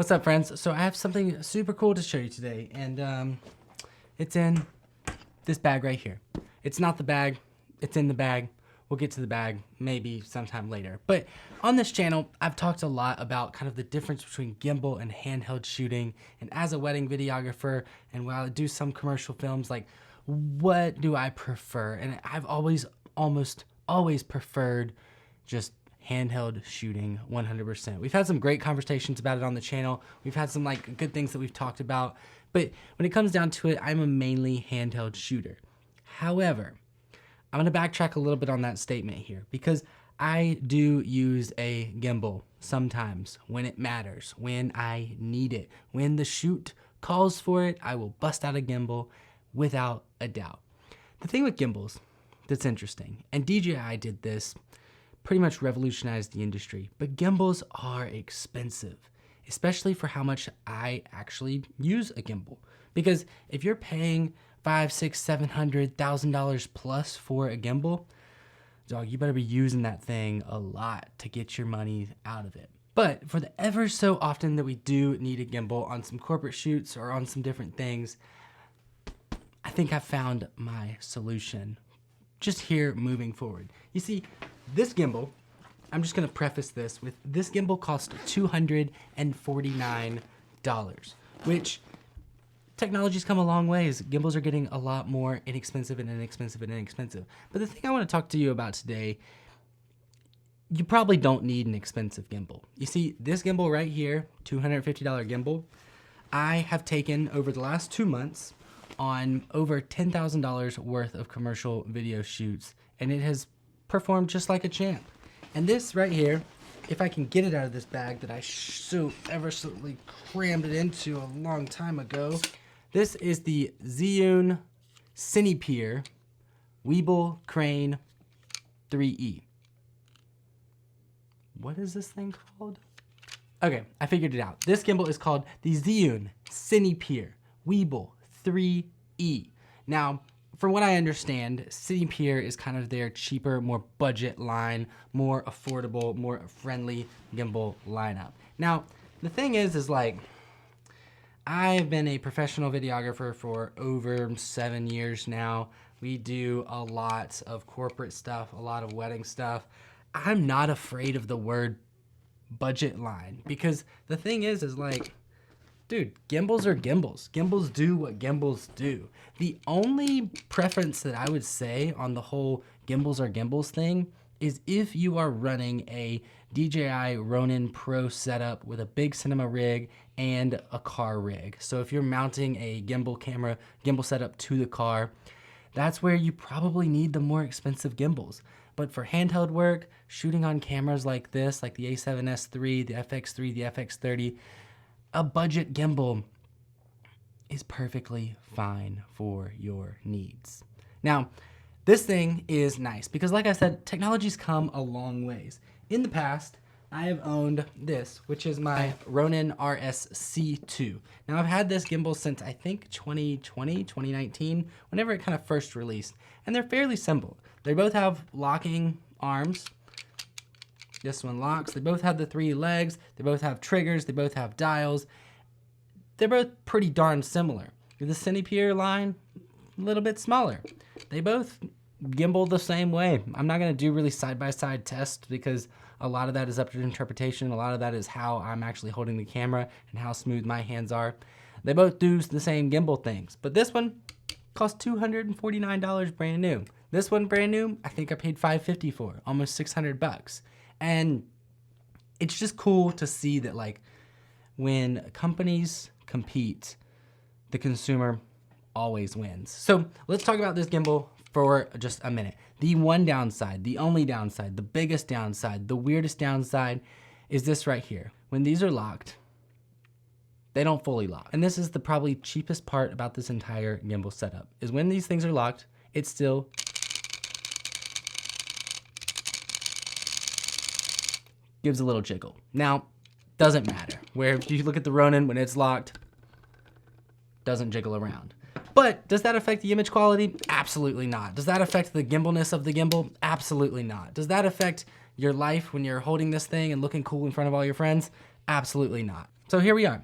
What's up, friends? So I have something super cool to show you today, and it's in this bag right here. It's not the bag, it's in the bag. We'll get to the bag maybe sometime later. But on this channel, I've talked a lot about kind of the difference between gimbal and handheld shooting. And as a wedding videographer, and while I do some commercial films, like, what do I prefer? And I've almost always preferred just handheld shooting 100%. We've had some great conversations about it on the channel. We've had some like good things that we've talked about, but when it comes down to it, I'm a mainly handheld shooter. However, I'm gonna backtrack a little bit on that statement here because I do use a gimbal sometimes when it matters, when I need it. When the shoot calls for it, I will bust out a gimbal without a doubt. The thing with gimbals that's interesting, and DJI did this, pretty much revolutionized the industry, but gimbals are expensive, especially for how much I actually use a gimbal. Because if you're paying $500,000, $600,000, $700,000 plus for a gimbal, dog, you better be using that thing a lot to get your money out of it. But for the ever so often that we do need a gimbal on some corporate shoots or on some different things, I think I've found my solution just here moving forward. You see, this gimbal, I'm just gonna preface this with, this gimbal cost $249, which technology's come a long ways. Gimbals are getting a lot more inexpensive and inexpensive and inexpensive. But the thing I wanna talk to you about today, you probably don't need an expensive gimbal. You see, this gimbal right here, $250 gimbal, I have taken over the last 2 months on over $10,000 worth of commercial video shoots, and it has performed just like a champ. And this right here, if I can get it out of this bag that I so ever-so-ly crammed it into a long time ago, this is the Zhiyun Cinepeer Weebill Crane 3E. What is this thing called? Okay, I figured it out. This gimbal is called the Zhiyun Cinepeer Weebill 3E. Now, from what I understand, Cinepeer is kind of their cheaper, more budget line, more affordable, more friendly gimbal lineup. Now, the thing is like, I've been a professional videographer for over 7 years now. We do a lot of corporate stuff, a lot of wedding stuff. I'm not afraid of the word budget line because the thing is like, dude, gimbals are gimbals. Gimbals do what gimbals do. The only preference that I would say on the whole gimbals are gimbals thing is if you are running a DJI Ronin Pro setup with a big cinema rig and a car rig. So if you're mounting a gimbal setup to the car, that's where you probably need the more expensive gimbals. But for handheld work, shooting on cameras like this, like the A7S III, the FX3, the FX30, a budget gimbal is perfectly fine for your needs. Now, this thing is nice because like I said, technology's come a long ways. In the past, I have owned this, which is my Ronin RS-C2. Now I've had this gimbal since I think 2020, 2019, whenever it kind of first released. And they're fairly simple. They both have locking arms. This one locks. They both have the 3 legs. They both have triggers. They both have dials. They're both pretty darn similar. The Cinepeer line, a little bit smaller. They both gimbal the same way. I'm not going to do really side-by-side tests because a lot of that is up to interpretation. A lot of that is how I'm actually holding the camera and how smooth my hands are. They both do the same gimbal things, but this one cost $249 brand new. This one brand new, I think I paid $550 for, almost $600. And it's just cool to see that like when companies compete, the consumer always wins. So let's talk about this gimbal for just a minute. The one downside, the only downside, the biggest downside, the weirdest downside is this right here. When these are locked, they don't fully lock. And this is the probably cheapest part about this entire gimbal setup, is when these things are locked, it still gives a little jiggle. Now, doesn't matter. Where if you look at the Ronin, when it's locked, doesn't jiggle around. But does that affect the image quality? Absolutely not. Does that affect the gimbalness of the gimbal? Absolutely not. Does that affect your life when you're holding this thing and looking cool in front of all your friends? Absolutely not. So here we are.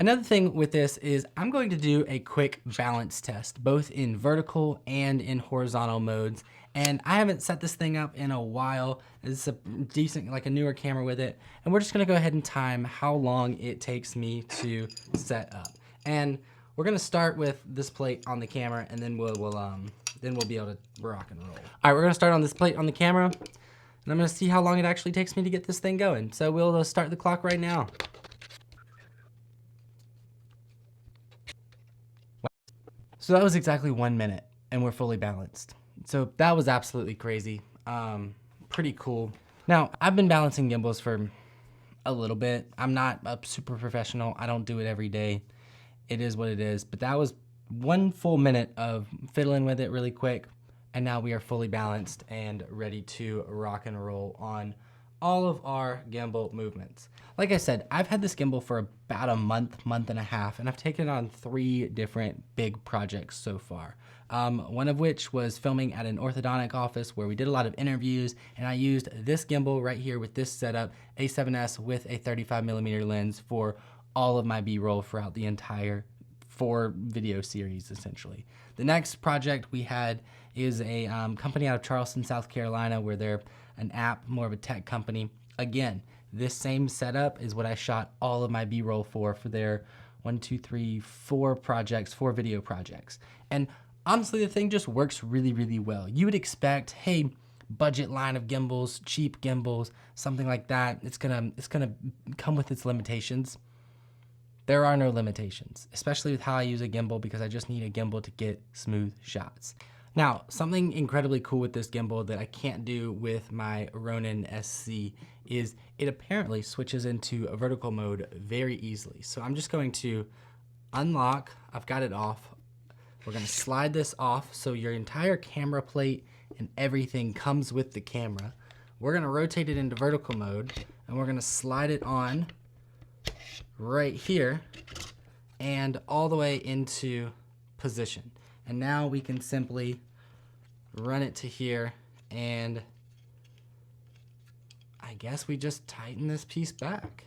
Another thing with this is I'm going to do a quick balance test, both in vertical and in horizontal modes. And I haven't set this thing up in a while. It's a decent, like a newer camera with it. And we're just gonna go ahead and time how long it takes me to set up. And we're gonna start with this plate on the camera, and then we'll be able to rock and roll. All right, we're gonna start on this plate on the camera, and I'm gonna see how long it actually takes me to get this thing going. So we'll start the clock right now. So that was exactly 1 minute, and we're fully balanced. So that was absolutely crazy. Pretty cool. Now, I've been balancing gimbals for a little bit. I'm not a super professional. I don't do it every day. It is what it is. But that was 1 full minute of fiddling with it really quick, and now we are fully balanced and ready to rock and roll on all of our gimbal movements. Like I said, I've had this gimbal for about a month and a half, and I've taken it on 3 different big projects so far. One of which was filming at an orthodontic office where we did a lot of interviews, and I used this gimbal right here with this setup, A7S with a 35mm lens for all of my B-roll throughout the entire 4 video series, essentially. The next project we had is a company out of Charleston, South Carolina, where they're an app, more of a tech company. Again, this same setup is what I shot all of my B-roll for their 4 projects, 4 video projects. And honestly, the thing just works really, really well. You would expect, hey, budget line of gimbals, cheap gimbals, something like that. It's gonna come with its limitations. There are no limitations, especially with how I use a gimbal, because I just need a gimbal to get smooth shots. Now, something incredibly cool with this gimbal that I can't do with my Ronin SC is it apparently switches into a vertical mode very easily. So I'm just going to unlock, I've got it off. We're gonna slide this off so your entire camera plate and everything comes with the camera. We're gonna rotate it into vertical mode, and we're gonna slide it on right here and all the way into position. And now we can simply run it to here, and I guess we just tighten this piece back.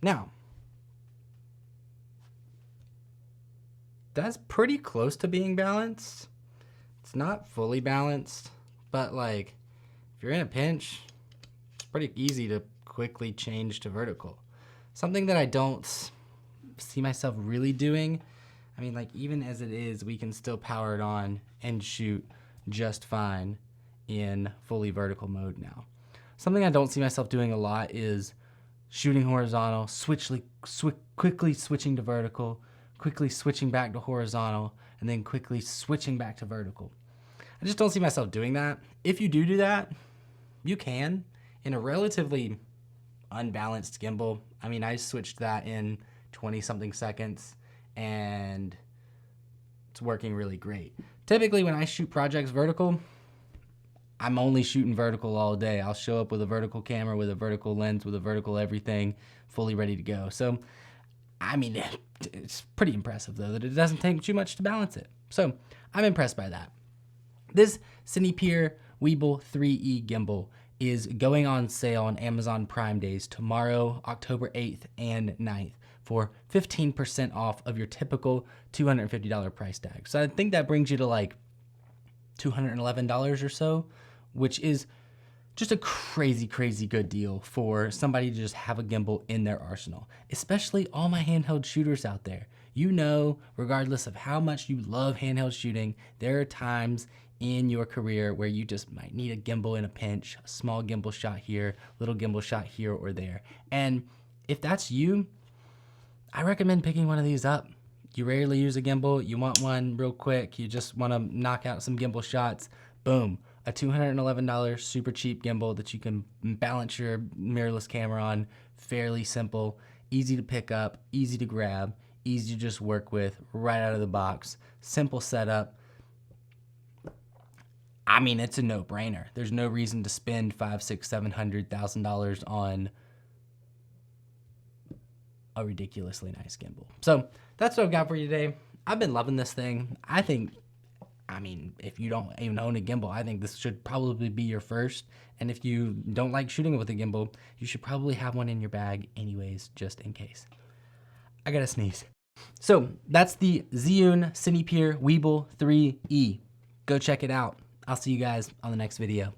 Now, that's pretty close to being balanced. It's not fully balanced, but like, if you're in a pinch, it's pretty easy to quickly change to vertical. Something that I don't see myself really doing. I mean, like, even as it is, we can still power it on and shoot just fine in fully vertical mode now. Something I don't see myself doing a lot is shooting horizontal, quickly switching to vertical, quickly switching back to horizontal, and then quickly switching back to vertical. I just don't see myself doing that. If you do that, you can. In a relatively unbalanced gimbal, I mean, I switched that in 20-something seconds, and it's working really great. Typically, when I shoot projects vertical, I'm only shooting vertical all day. I'll show up with a vertical camera, with a vertical lens, with a vertical everything, fully ready to go. So, I mean, it's pretty impressive, though, that it doesn't take too much to balance it. So, I'm impressed by that. This Cinepeer Weebill 3E gimbal is going on sale on Amazon Prime Days tomorrow, October 8th and 9th for 15% off of your typical $250 price tag. So I think that brings you to like $211 or so, which is just a crazy, crazy good deal for somebody to just have a gimbal in their arsenal, especially all my handheld shooters out there. You know, regardless of how much you love handheld shooting, there are times in your career where you just might need a gimbal in a pinch, a small gimbal shot here, little gimbal shot here or there. And if that's you, I recommend picking one of these up. You rarely use a gimbal, you want one real quick, you just want to knock out some gimbal shots, boom, a $211 super cheap gimbal that you can balance your mirrorless camera on. Fairly simple, easy to pick up, easy to grab, easy to just work with right out of the box. Simple setup. I mean, it's a no-brainer. There's no reason to spend $500,000, $600,000, $700,000 on a ridiculously nice gimbal. So that's what I've got for you today. I've been loving this thing. I think I mean, if you don't even own a gimbal, I think this should probably be your first. And if you don't like shooting with a gimbal, you should probably have one in your bag anyways, just in case. I gotta sneeze. So that's the Zhiyun Cinepeer Weebill 3E. Go check it out. I'll see you guys on the next video.